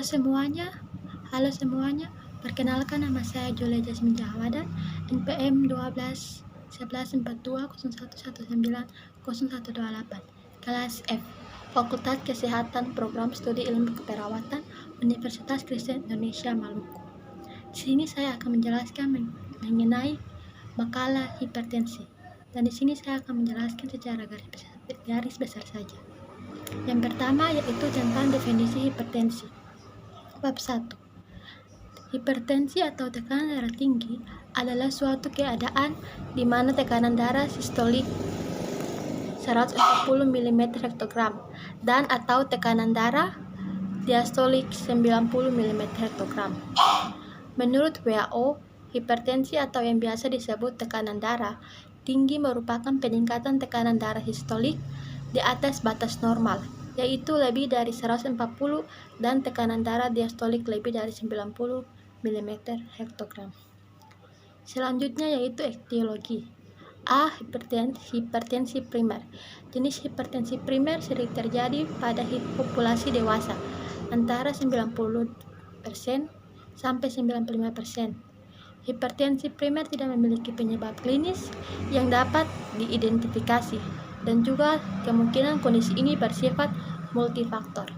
Halo semuanya. Perkenalkan, nama saya Julia Jasmine Jahawadan, NPM 12 11 42 0119 0128, kelas F, Fakultas Kesehatan, Program Studi Ilmu Keperawatan, Universitas Kristen Indonesia Maluku. Di sini saya akan menjelaskan mengenai makalah hipertensi. Dan di sini saya akan menjelaskan secara garis besar saja. Yang pertama yaitu tentang definisi hipertensi. Bab 1. Hipertensi atau tekanan darah tinggi adalah suatu keadaan di mana tekanan darah sistolik 140 mm/hg dan atau tekanan darah diastolik 90 mm/hg. Menurut WHO, hipertensi atau yang biasa disebut tekanan darah tinggi merupakan peningkatan tekanan darah sistolik di atas batas normal, yaitu lebih dari 140 dan tekanan darah diastolik lebih dari 90 mm/hg. Selanjutnya yaitu etiologi. A. Hipertensi primer. Jenis hipertensi primer sering terjadi pada populasi dewasa antara 90% sampai 95%. Hipertensi primer tidak memiliki penyebab klinis yang dapat diidentifikasi, dan juga kemungkinan kondisi ini bersifat multifaktor.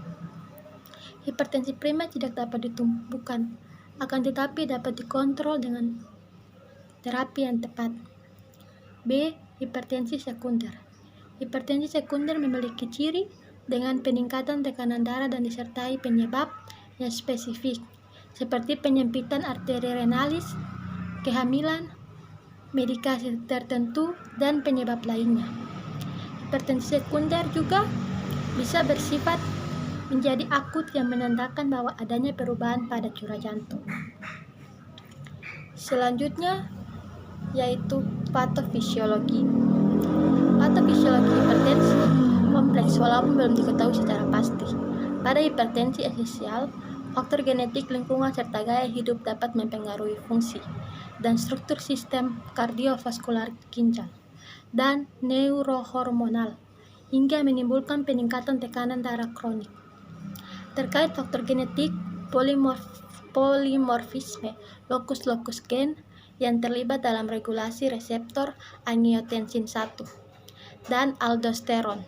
Hipertensi primer tidak dapat ditumbuhkan, akan tetapi dapat dikontrol dengan terapi yang tepat. B. Hipertensi sekunder. Hipertensi sekunder memiliki ciri dengan peningkatan tekanan darah dan disertai penyebab yang spesifik, seperti penyempitan arteri renalis, kehamilan, medikasi tertentu, dan penyebab lainnya. Hipertensi sekunder juga bisa bersifat menjadi akut yang menandakan bahwa adanya perubahan pada curah jantung. Selanjutnya yaitu patofisiologi. Patofisiologi hipertensi kompleks walaupun belum diketahui secara pasti. Pada hipertensi esensial, faktor genetik, lingkungan, serta gaya hidup dapat mempengaruhi fungsi dan struktur sistem kardiovaskular ginjal dan neurohormonal hingga menimbulkan peningkatan tekanan darah kronik. Terkait faktor genetik, polimorfisme lokus-lokus gen yang terlibat dalam regulasi reseptor angiotensin 1 dan aldosteron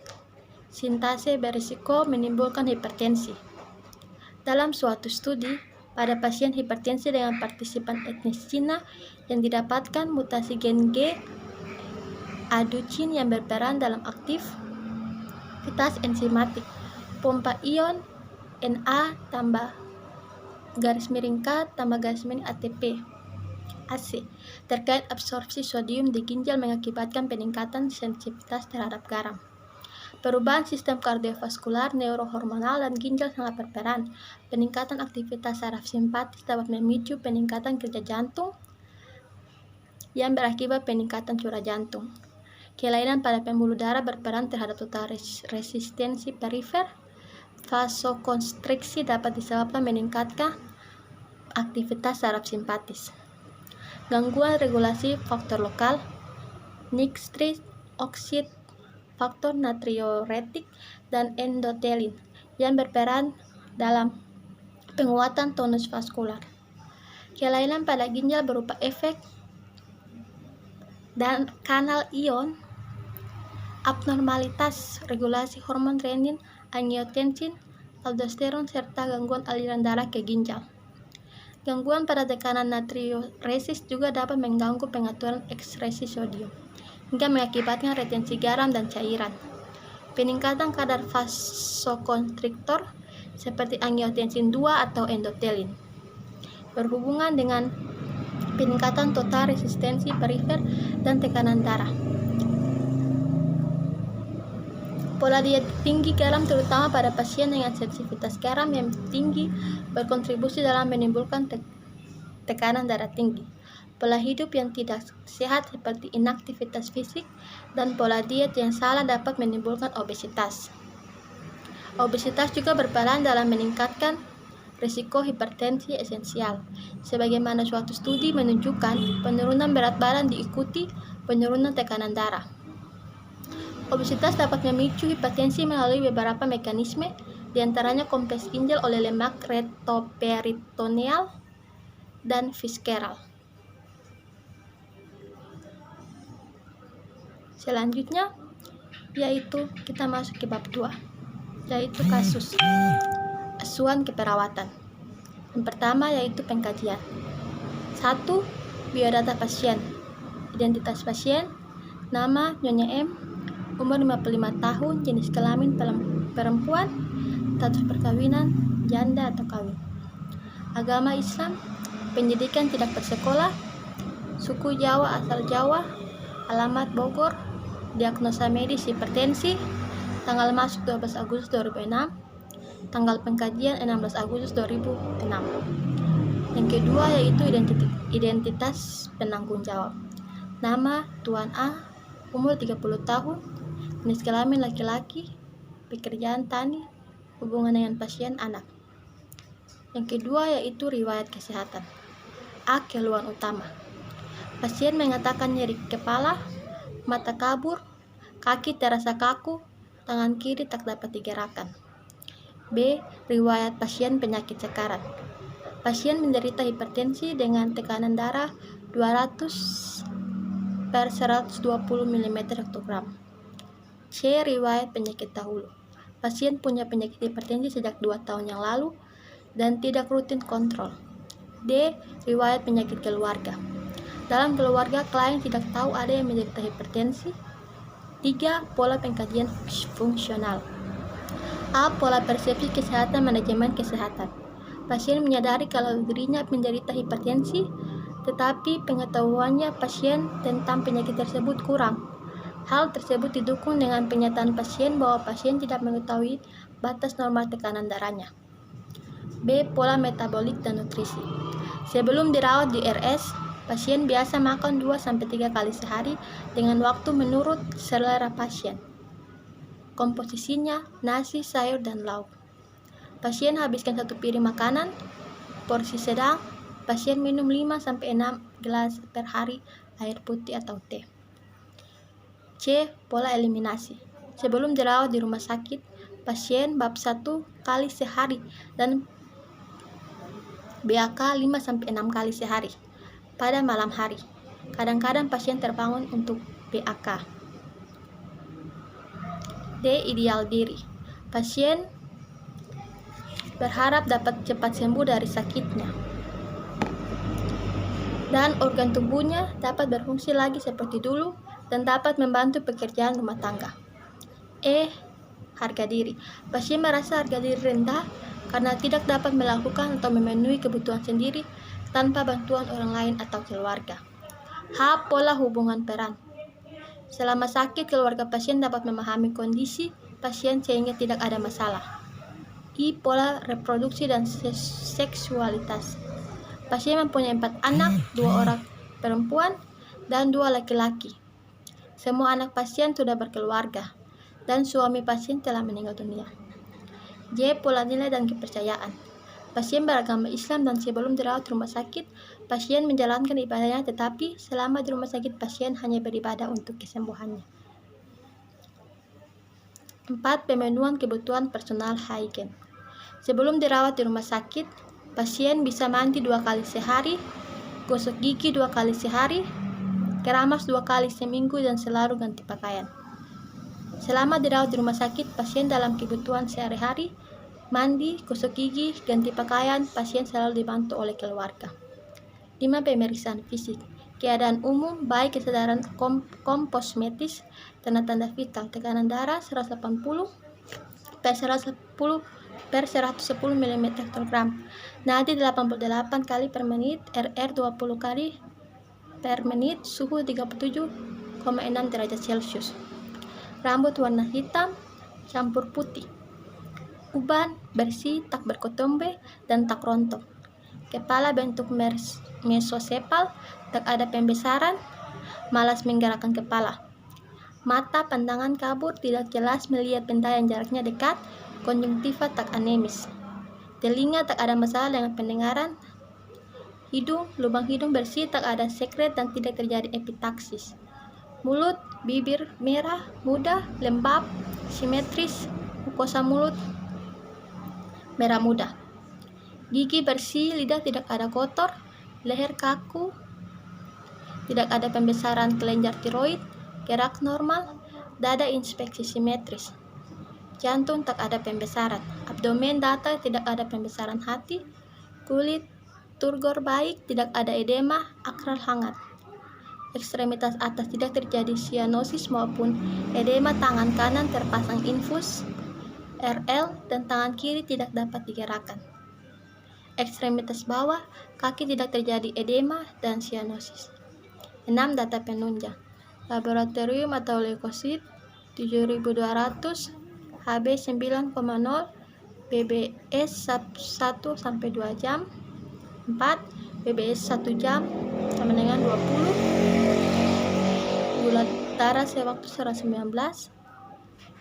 sintase berisiko menimbulkan hipertensi. Dalam suatu studi pada pasien hipertensi dengan partisipan etnis Cina yang didapatkan mutasi gen G aducin yang berperan dalam aktivitas enzimatik pompa ion Na tambah _K tambah ATP AC terkait absorpsi sodium di ginjal mengakibatkan peningkatan sensitivitas terhadap garam. Perubahan sistem kardiovaskular, neurohormonal, dan ginjal sangat berperan. Peningkatan aktivitas saraf simpatis dapat memicu peningkatan kerja jantung yang berakibat peningkatan curah jantung. Kelainan pada pembuluh darah berperan terhadap total resistensi perifer. Vasokonstriksi dapat disebabkan meningkatkan aktivitas saraf simpatis. Gangguan regulasi faktor lokal, nitric oksid, faktor natriuretik, dan endothelin yang berperan dalam penguatan tonus vaskular. Kelainan pada ginjal berupa efek dan kanal ion, abnormalitas regulasi hormon renin, angiotensin, aldosteron, serta gangguan aliran darah ke ginjal. Gangguan pada tekanan natriuresis juga dapat mengganggu pengaturan ekskresi sodium hingga mengakibatkan retensi garam dan cairan. Peningkatan kadar vasokonstriktor seperti angiotensin 2 atau endothelin berhubungan dengan peningkatan total resistensi perifer dan tekanan darah. Pola diet tinggi garam terutama pada pasien dengan sensitivitas garam yang tinggi berkontribusi dalam menimbulkan tekanan darah tinggi. Pola hidup yang tidak sehat seperti inaktivitas fisik dan pola diet yang salah dapat menimbulkan obesitas. Obesitas juga berperan dalam meningkatkan risiko hipertensi esensial. Sebagaimana suatu studi menunjukkan, penurunan berat badan diikuti penurunan tekanan darah. Obesitas dapat memicu hipertensi melalui beberapa mekanisme, di antaranya kompleks ginjal oleh lemak retroperitoneal dan visceral. Selanjutnya yaitu kita masuk ke bab 2, yaitu kasus asuhan keperawatan. Yang pertama yaitu pengkajian. 1. Biodata pasien. Identitas pasien: nama Nyonya M, umur 55 tahun, jenis kelamin perempuan, status perkawinan janda atau kawin, agama Islam, pendidikan tidak bersekolah, suku Jawa asal Jawa, alamat Bogor, diagnosa medis hipertensi, tanggal masuk 12 Agustus 2006, tanggal pengkajian 16 Agustus 2006. Yang kedua yaitu identitas penanggung jawab. Nama Tuan A, umur 30 tahun, jenis kelamin laki-laki, pekerjaan tani, hubungan dengan pasien anak. Yang kedua yaitu riwayat kesehatan. A. Keluhan utama. Pasien mengatakan nyeri kepala, mata kabur, kaki terasa kaku, tangan kiri tak dapat digerakkan. B. Riwayat pasien penyakit sekarat. Pasien menderita hipertensi dengan tekanan darah 200/120 mm/gram. C. Riwayat penyakit dahulu. Pasien punya penyakit hipertensi sejak 2 tahun yang lalu dan tidak rutin kontrol. D. Riwayat penyakit keluarga. Dalam keluarga klien tidak tahu ada yang menderita hipertensi. 3. Pola pengkajian fungsional. A. Pola persepsi kesehatan manajemen kesehatan. Pasien menyadari kalau dirinya menderita hipertensi, tetapi pengetahuannya pasien tentang penyakit tersebut kurang. Hal tersebut didukung dengan penyataan pasien bahwa pasien tidak mengetahui batas normal tekanan darahnya. B. Pola metabolik dan nutrisi. Sebelum dirawat di RS, pasien biasa makan 2-3 kali sehari dengan waktu menurut selera pasien. Komposisinya nasi, sayur, dan lauk. Pasien habiskan 1 piring makanan, porsi sedang. Pasien minum 5-6 gelas per hari air putih atau teh. C. Pola eliminasi. Sebelum dirawat di rumah sakit, pasien bab 1 kali sehari dan BAK 5-6 kali sehari pada malam hari. Kadang-kadang pasien terbangun untuk BAK. D. Ideal diri. Pasien berharap dapat cepat sembuh dari sakitnya dan organ tubuhnya dapat berfungsi lagi seperti dulu dan dapat membantu pekerjaan rumah tangga. E. Harga diri. Pasien merasa harga diri rendah karena tidak dapat melakukan atau memenuhi kebutuhan sendiri tanpa bantuan orang lain atau keluarga. H. Pola hubungan peran. Selama sakit, keluarga pasien dapat memahami kondisi pasien sehingga tidak ada masalah. I. Pola reproduksi dan seksualitas. Pasien mempunyai 4 anak, 2 orang perempuan dan 2 laki-laki. Semua anak pasien sudah berkeluarga dan suami pasien telah meninggal dunia. J. Pola nilai dan kepercayaan. Pasien beragama Islam dan sebelum dirawat di rumah sakit, pasien menjalankan ibadahnya, tetapi selama di rumah sakit pasien hanya beribadah untuk kesembuhannya. 4. Pemenuhan kebutuhan personal hygiene. Sebelum dirawat di rumah sakit, pasien bisa mandi 2 kali sehari, gosok gigi 2 kali sehari, keramas 2 kali seminggu, dan selalu ganti pakaian. Selama dirawat di rumah sakit, pasien dalam kebutuhan sehari-hari, mandi, gosok gigi, ganti pakaian, pasien selalu dibantu oleh keluarga. 5. Pemeriksaan fisik. Keadaan umum, baik kesadaran komposmetis, tanda-tanda vital, tekanan darah 180/110 mm/gram, nadi 88 kali per menit, RR 20 kali per menit, suhu 37,6 derajat Celcius. Rambut warna hitam campur putih, uban bersih, tak berketombe dan tak rontok. Kepala bentuk mesosepal, tak ada pembesaran, malas menggerakkan kepala. Mata pandangan kabur, tidak jelas melihat benda yang jaraknya dekat, konjungtiva tak anemis. Telinga tak ada masalah dengan pendengaran. Hidung, lubang hidung bersih, tak ada sekret dan tidak terjadi epitaksis. Mulut, bibir merah, muda, lembab, simetris, mukosa mulut merah muda. Gigi bersih, lidah tidak ada kotor, leher kaku, tidak ada pembesaran kelenjar tiroid, gerak normal, dada inspeksi simetris, jantung tak ada pembesaran, abdomen datar tidak ada pembesaran hati, kulit turgor baik, tidak ada edema, akral hangat. Ekstremitas atas tidak terjadi sianosis maupun edema, tangan kanan terpasang infus RL dan tangan kiri tidak dapat digerakkan. Ekstremitas bawah, kaki tidak terjadi edema dan sianosis. 6. Data penunjang. Laboratorium atau leukosit 7200, HB 9,0, BBS 1 sampai 2 jam. 4. BBS 1 jam sama dengan 20. Gula darah sewaktu 119,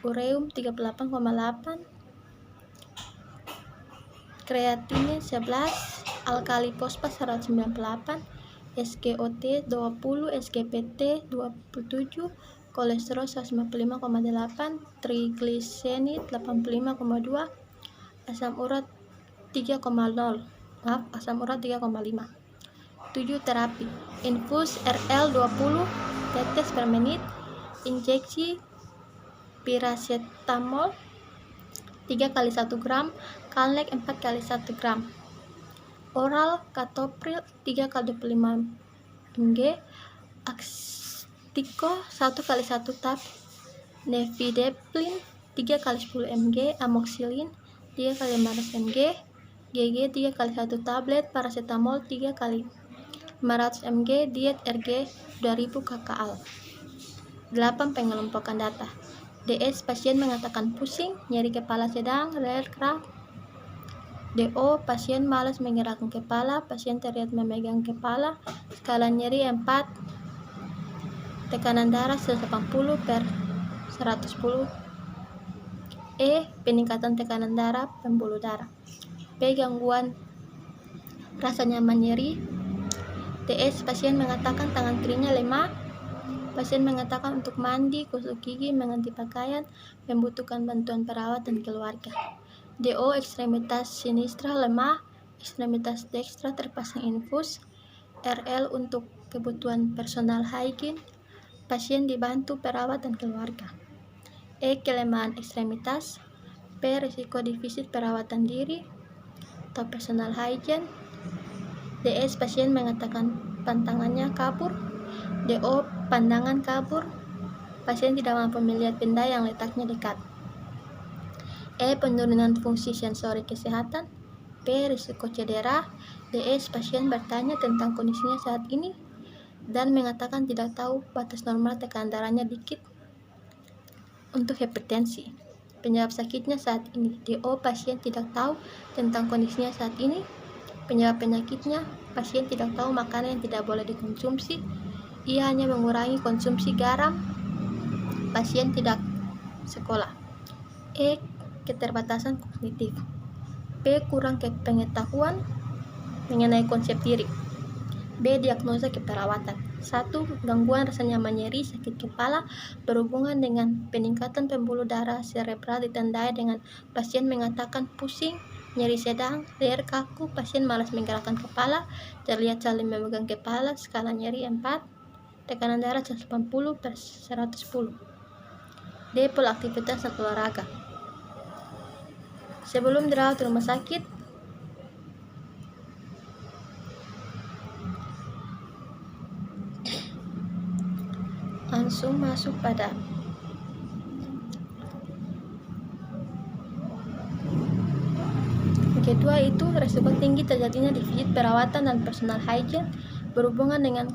ureum 38,8, kreatinin 11, alkali fosfat 198, SGOT 20, SGPT 27, kolesterol 155,8, trigliserid 85,2, asam urat 3,0, asam urat 3,5. 7. Terapi. Infus RL 20 tetes per menit, injeksi piracetamol 3 kali 1 gram, Calnek 4 kali 1 gram, oral katopril 3 kali 25 mg, Axtico 1 kali 1 tab, Nevideplin 3 kali 10 mg, amoxilin 3 kali 15 mg, GG 3 kali 1 tablet, paracetamol 3 kali 500 mg, diet RG 2000 kcal. 8. Pengelompokan data. DS pasien mengatakan pusing, nyeri kepala sedang, leher kram. DO pasien malas menggerakkan kepala, pasien terlihat memegang kepala, skala nyeri 4, tekanan darah 180/110. E. Peningkatan tekanan darah, pembuluh darah. B. Gangguan rasa nyaman nyeri. TS pasien mengatakan tangan kirinya lemah, pasien mengatakan untuk mandi, gosok gigi, mengganti pakaian, membutuhkan bantuan perawat dan keluarga. DO ekstremitas sinistra lemah, ekstremitas dekstra terpasang infus, RL untuk kebutuhan personal hygiene, pasien dibantu perawat dan keluarga. E. Kelemahan ekstremitas. P. Risiko defisit perawatan diri atau personal hygiene. DS pasien mengatakan pandangannya kabur. DO pandangan kabur, pasien tidak mampu melihat benda yang letaknya dekat. E. Penurunan fungsi sensori kesehatan. P. Risiko cedera. DS pasien bertanya tentang kondisinya saat ini dan mengatakan tidak tahu batas normal tekanan darahnya dikit untuk hipertensi. Penyebab sakitnya saat ini. DO pasien tidak tahu tentang kondisinya saat ini. Penyebab penyakitnya, pasien tidak tahu makanan yang tidak boleh dikonsumsi, ia hanya mengurangi konsumsi garam, pasien tidak sekolah. E. Keterbatasan kognitif. P. Kurang pengetahuan mengenai konsep diri. B. Diagnosa keperawatan. 1. Gangguan rasa nyaman nyeri, sakit kepala berhubungan dengan peningkatan pembuluh darah serebral ditandai dengan pasien mengatakan pusing, nyeri sedang, leher kaku, pasien malas menggerakkan kepala, terlihat saling memegang kepala, skala nyeri 4, tekanan darah 180/110. D. Pola aktivitas dan olahraga. Sebelum dirawat di rumah sakit, langsung masuk pada kedua itu resiko tinggi terjadinya defisit perawatan dan personal hygiene berhubungan dengan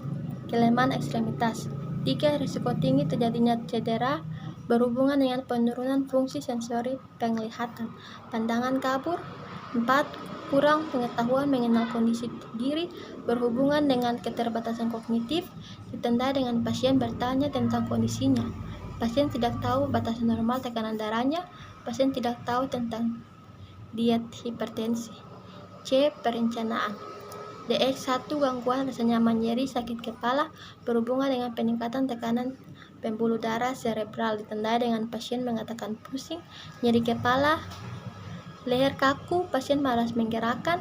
kelemahan ekstremitas. 3. Risiko tinggi terjadinya cedera berhubungan dengan penurunan fungsi sensori penglihatan, pandangan kabur. 4. Kurang pengetahuan mengenal kondisi diri berhubungan dengan keterbatasan kognitif ditandai dengan pasien bertanya tentang kondisinya, pasien tidak tahu batas normal tekanan darahnya, pasien tidak tahu tentang diet hipertensi. C. Perencanaan. DX 1. Gangguan rasa nyaman nyeri, sakit kepala berhubungan dengan peningkatan tekanan pembuluh darah serebral ditandai dengan pasien mengatakan pusing, nyeri kepala, Leher kaku, pasien malas menggerakkan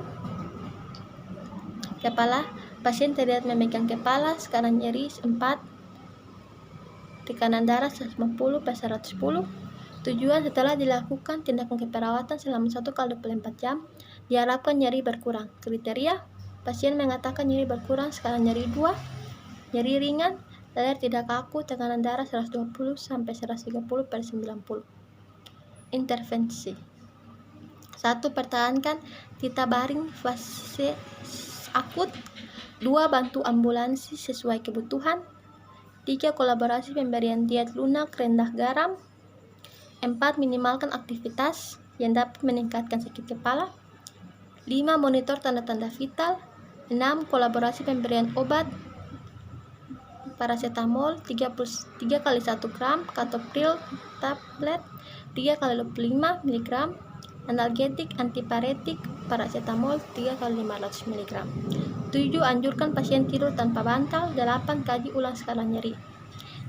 kepala, pasien terlihat memegang kepala, sekarang nyeri 4, tekanan darah 150/110. Tujuan setelah dilakukan tindakan keperawatan selama 1x24 jam, diharapkan nyeri berkurang. Kriteria, pasien mengatakan nyeri berkurang, sekarang nyeri 2, nyeri ringan, leher tidak kaku, tekanan darah 120/130/90. Intervensi 1. Pertahankan tita baring fase akut. 2. Bantu ambulansi sesuai kebutuhan. 3. Kolaborasi pemberian diet lunak rendah garam. 4. Minimalkan aktivitas yang dapat meningkatkan sakit kepala. 5. Monitor tanda-tanda vital. 6. Kolaborasi pemberian obat paracetamol 3x1 gram, captopril tablet 3x25 mg, analgetik antiparetik paracetamol 3x500 mg. 7. Anjurkan pasien tidur tanpa bantal. 8. Kaji ulang skala nyeri.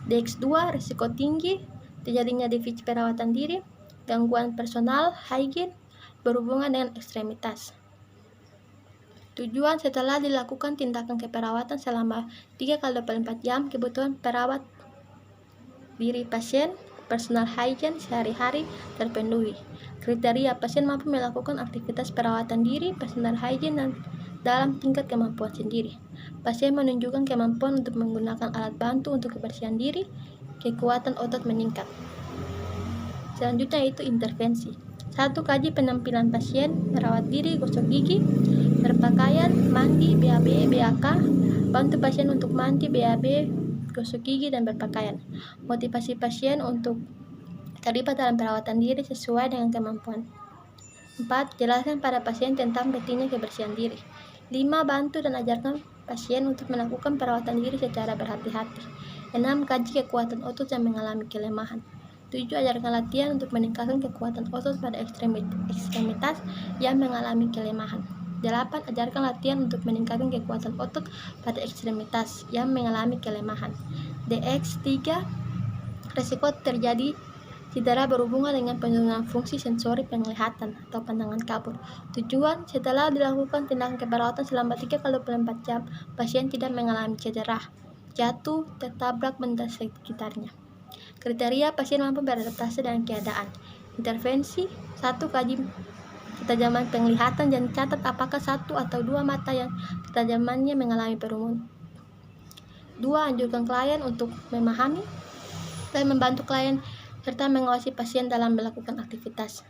DX2, risiko tinggi terjadinya divisi perawatan diri, gangguan personal, hygiene, berhubungan dengan ekstremitas. Tujuan setelah dilakukan tindakan keperawatan selama 3x24 jam, kebutuhan perawat diri pasien, personal hygiene sehari-hari terpenuhi. Kriteria, pasien mampu melakukan aktivitas perawatan diri, personal hygiene dan dalam tingkat kemampuan sendiri. Pasien menunjukkan kemampuan untuk menggunakan alat bantu untuk kebersihan diri, kekuatan otot meningkat. Selanjutnya itu intervensi. 1. Kaji penampilan pasien, merawat diri, gosok gigi, berpakaian, mandi, BAB, BAK, bantu pasien untuk mandi, BAB, gosok gigi, dan berpakaian. Motivasi pasien untuk terlibat dalam perawatan diri sesuai dengan kemampuan. 4. Jelaskan pada pasien tentang pentingnya kebersihan diri. 5. Bantu dan ajarkan pasien untuk melakukan perawatan diri secara berhati-hati. 6. Kaji kekuatan otot yang mengalami kelemahan. 7. Ajarkan latihan untuk meningkatkan kekuatan otot pada ekstremitas yang mengalami kelemahan. 8. Ajarkan latihan untuk meningkatkan kekuatan otot pada ekstremitas yang mengalami kelemahan. DX3. Risiko terjadi cedera berhubungan dengan penurunan fungsi sensori penglihatan atau pandangan kabur. Tujuan setelah dilakukan tindakan keperawatan selama 3x24 jam, pasien tidak mengalami cedera, jatuh, tertabrak benda sekitarnya. Kriteria, pasien mampu beradaptasi dengan keadaan. Intervensi 1. Kaji ketajaman penglihatan dan catat apakah 1 atau 2 mata yang ketajamannya mengalami penurunan. 2. Anjurkan klien untuk memahami dan membantu klien serta mengawasi pasien dalam melakukan aktivitas.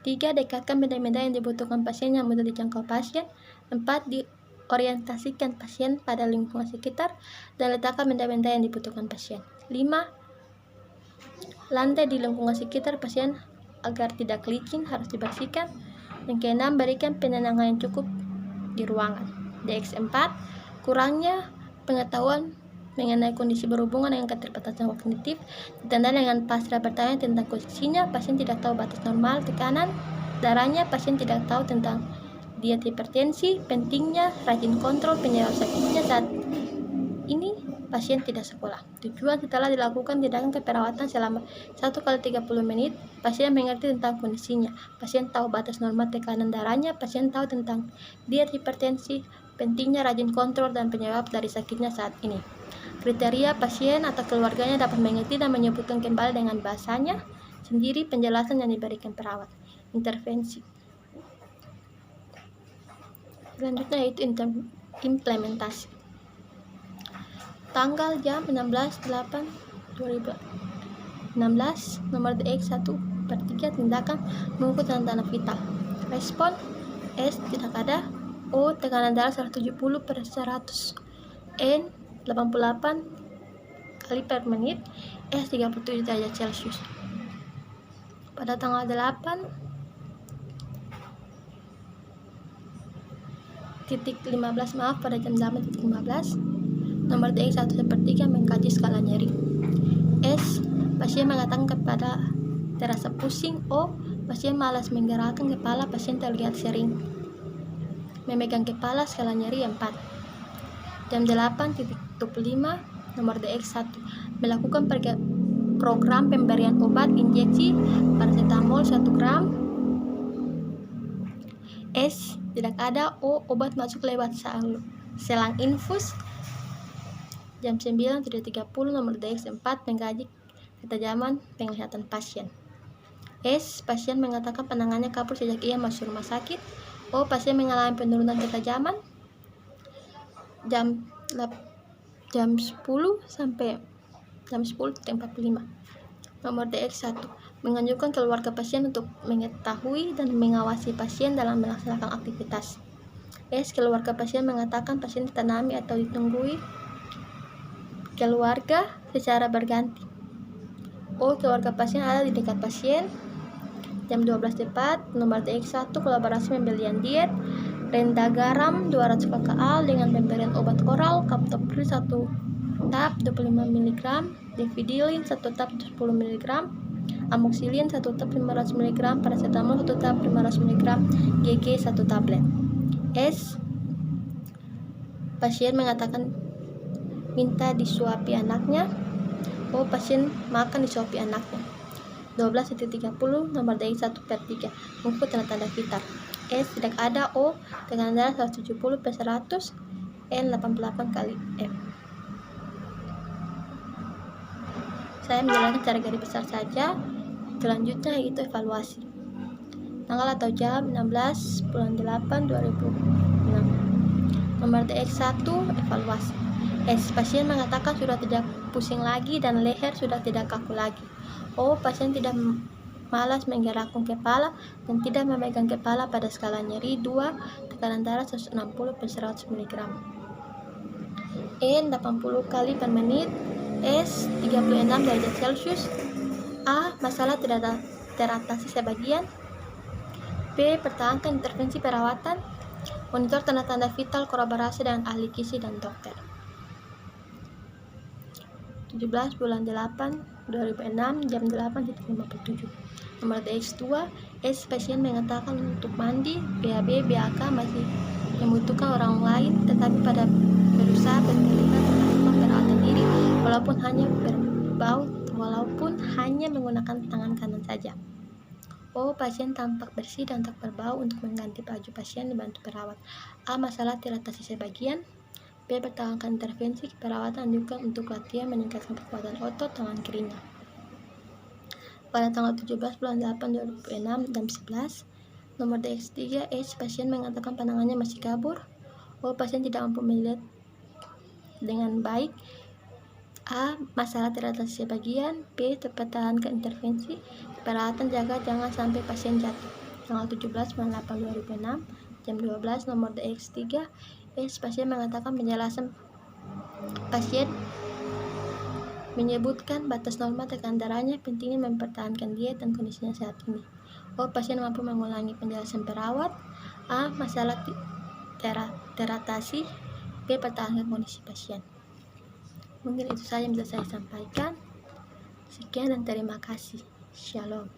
3. Dekatkan benda-benda yang dibutuhkan pasien yang mudah dijangkau pasien. 4. Diorientasikan pasien pada lingkungan sekitar dan letakkan benda-benda yang dibutuhkan pasien. 5. Lantai di lingkungan sekitar pasien agar tidak licin harus dibersihkan. Yang ke-6, berikan penenangan yang cukup di ruangan. DX4, kurangnya pengetahuan mengenai kondisi berhubungan dengan keterbatasan kognitif ditandai dengan pasrah bertanya tentang kondisinya. Pasien tidak tahu batas normal tekanan darahnya, pasien tidak tahu tentang diet hipertensi, pentingnya rajin kontrol penyebab sakitnya. Saat ini pasien tidak sekolah. Tujuan setelah dilakukan tindakan keperawatan selama 1x30 menit, pasien mengerti tentang kondisinya, pasien tahu batas normal tekanan darahnya, pasien tahu tentang diet hipertensi, pentingnya rajin kontrol dan penyebab dari sakitnya saat ini. Kriteria, pasien atau keluarganya dapat mengerti dan menyebutkan kembali dengan bahasanya sendiri penjelasan yang diberikan perawat. Intervensi selanjutnya yaitu implementasi. Tanggal jam 16/8/2016, nomor DX1/3, tindakan mengukur tanda-tanda vital. Respon S tidak ada. O tekanan darah 170/100, N 88 kali per menit, S 37 derajat Celcius. Pada tanggal 8.15 pada jam 8.15, nomor DX1/3 mengkaji skala nyeri. S. Pasien mengatakan kepada terasa pusing. O. Pasien malas menggerakkan kepala, pasien terlihat sering memegang kepala, skala nyeri 4. Jam 8.25, nomor DX1 melakukan program pemberian obat injeksi paracetamol 1 gram S. Tidak ada. O. Obat masuk lewat selang infus. Jam 9:30 nomor DX 4 mengkaji ketajaman penglihatan pasien. S. Pasien mengatakan pandangannya kabur sejak ia masuk rumah sakit. O. Pasien mengalami penurunan ketajaman jam 10 sampai jam 10:45. Nomor DX 1 menganjurkan keluarga pasien untuk mengetahui dan mengawasi pasien dalam melaksanakan aktivitas. S. Keluarga pasien mengatakan pasien ditanami atau ditunggui keluarga secara berganti. O. Keluarga pasien ada di dekat pasien. Jam 12 tepat. Nomor DX 1 kolaborasi pembelian diet rendah garam 200 kcal dengan pemberian obat oral captopril 1 tab 25 mg, Davidilin 1 tab 10 mg, amoxicillin 1 tab 500 mg, paracetamol 1 tab 500 mg, GG 1 tablet. S. Pasien mengatakan minta disuapi anaknya. O. Pasien makan disuapi anaknya. 12:30 nomor DX 1/3 mengukur tanda-tanda vital. S. Tidak ada. O. Tekanan darah 170/100, N 88 kali M. Saya menjelaskan secara garis besar saja. Selanjutnya yaitu evaluasi. Tanggal atau jam 16 bulan 8 2006. Nomor DX 1 evaluasi. S. Pasien mengatakan sudah tidak pusing lagi dan leher sudah tidak kaku lagi. O. Pasien tidak malas menggerakkan kepala dan tidak memegang kepala pada skala nyeri 2, tekanan darah 160/100 mg. N 80 kali per menit. S 36 derajat Celcius. A. Masalah tidak teratasi sebagian. B. Pertahankan intervensi perawatan. Monitor tanda-tanda vital, kolaborasi dengan ahli gizi dan dokter. 17 bulan 8 2006 jam 8:57. Nomor DX 2. S. Pasien mengatakan untuk mandi, BAB, BAK masih membutuhkan orang lain, tetapi pada berusaha berkeliling untuk perawatan diri walaupun hanya menggunakan tangan kanan saja. O. Pasien tampak bersih dan tak berbau untuk mengganti baju pasien dibantu perawat. A. Masalah teratasi sebagian. B. Pertahankan intervensi perawatan juga untuk latihan meningkatkan kekuatan otot tangan kirinya. Pada tanggal 17 bulan 8 2006 jam 11 nomor DX 3. S. Pasien mengatakan pandangannya masih kabur. O. Pasien tidak mampu melihat dengan baik. A. Masalah teratasi sebagian. B. Pertahankan intervensi perawatan jaga jangan sampai pasien jatuh. Tanggal 17 bulan 8 2006 jam 12 nomor DX 3. S. Pasien mengatakan penjelasan pasien menyebutkan batas normal tekanan darahnya, pentingnya mempertahankan diet dan kondisinya saat ini. O. Pasien mampu mengulangi penjelasan perawat. A. Masalah teratasi. B. Pertahankan kondisi pasien. Mungkin itu saja yang bisa saya sampaikan. Sekian dan terima kasih. Shalom.